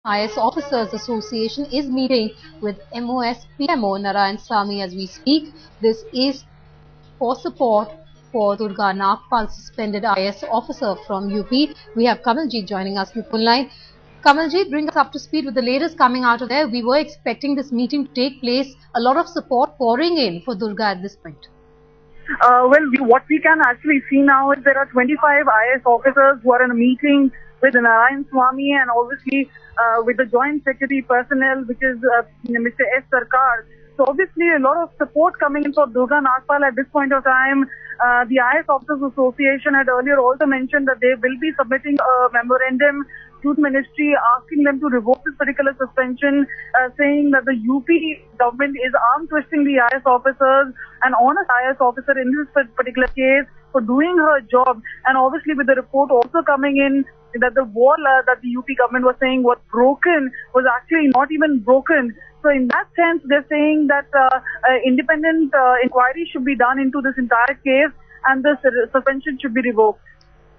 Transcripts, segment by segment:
IAS Officers Association is meeting with MoS PMO Narayanasamy as we speak. This is for support for Durga Nagpal, suspended IAS officer from UP. We have Kamaljeet joining us on the phone line. Kamaljeet, bring us up to speed with the latest coming out of there. We were expecting this meeting to take place, a lot of support pouring in for Durga at this point. What we can actually see now is there are 25 IAS officers who are in a meeting with Narayanasamy and obviously with the Joint Secretary personnel, which is Mr. S. Sarkar. So obviously a lot of support coming in for Durga Nagpal at this point of time. The IAS Officers Association had earlier also mentioned that they will be submitting a memorandum to the ministry asking them to revoke this particular suspension, saying that the UP government is arm twisting the IAS officers, an honest IAS officer in this particular case, for doing her job. And obviously with the report also coming in that the wall that the UP government was saying was broken was actually not even broken. So in that sense, they're saying that independent inquiry should be done into this entire case and the suspension should be revoked.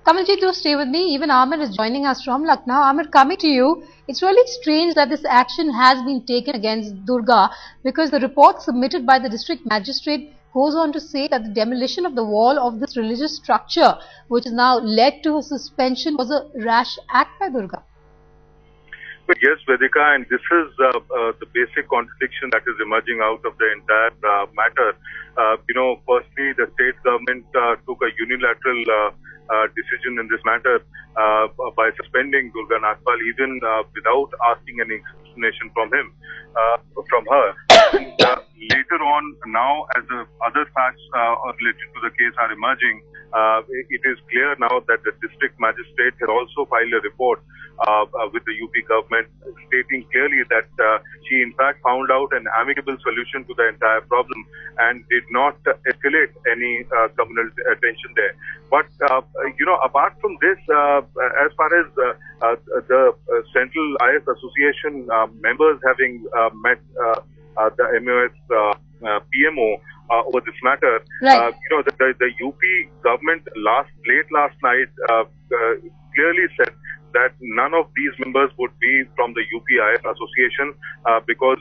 Kamaljeet, do stay with me. Even Amir is joining us from Lucknow. Amir, coming to you, it's really strange that this action has been taken against Durga, because the report submitted by the district magistrate goes on to say that the demolition of the wall of this religious structure, which has now led to a suspension, was a rash act by Durga. But yes, Vedika, and this is the basic contradiction that is emerging out of the entire matter. Firstly, the state government took a unilateral decision in this matter by suspending Durga Nagpal, even without asking any explanation from her. And, later on, now as the other facts related to the case are emerging, it is clear now that the district magistrate had also filed a report with the UP government, stating clearly that she in fact found out an amicable solution to the entire problem and did not escalate any communal tension there. But apart from this, as far as the Central IAS Association members having met the MoS PMO over this matter, right. The UP government late last night clearly said that none of these members would be from the UP IAS Association because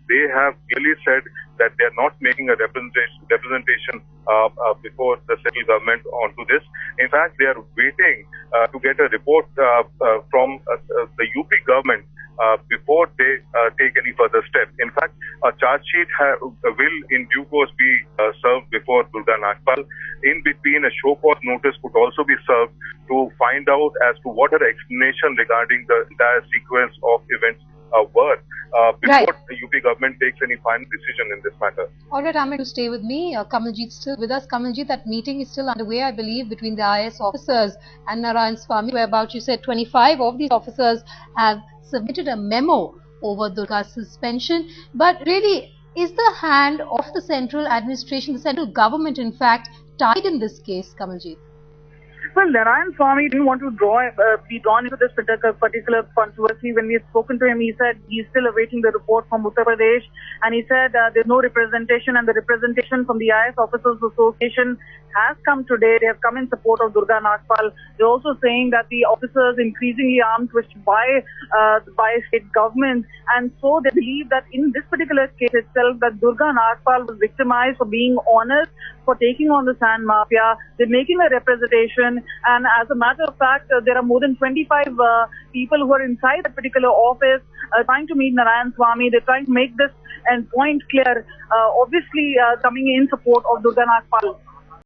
they have clearly said that they are not making a representation before the central government onto this. In fact, they are waiting to get a report from the UP government before they take any further step. In fact, a charge sheet will in due course be served before Durga Nagpal. In between, a show cause notice could also be served to find out as to what her explanation regarding the entire sequence of events were before the UP government takes any final decision in this matter. All right, Amir, to stay with me. Kamaljeet still with us. Kamaljeet, that meeting is still underway, I believe, between the IAS officers and Narayanasamy, whereabouts you said 25 of these officers have submitted a memo over Durga's suspension. But really, is the hand of the central administration, the central government in fact, tied in this case, Kamaljeet? Well, Narayanasamy didn't want to be drawn into this particular controversy. When we had spoken to him, he said he's still awaiting the report from Uttar Pradesh, and he said there's no representation, and the representation from the IAS Officers Association has come today. They have come in support of Durga Nagpal. They're also saying that the officers increasingly arm twisted by state government, and so they believe that in this particular case itself, that Durga Nagpal was victimized for being honest, for taking on the sand mafia. They're making a representation, and as a matter of fact, there are more than 25 people who are inside that particular office trying to meet Narayanasamy. They're trying to make this and point clear, obviously coming in support of Durga Nagpal.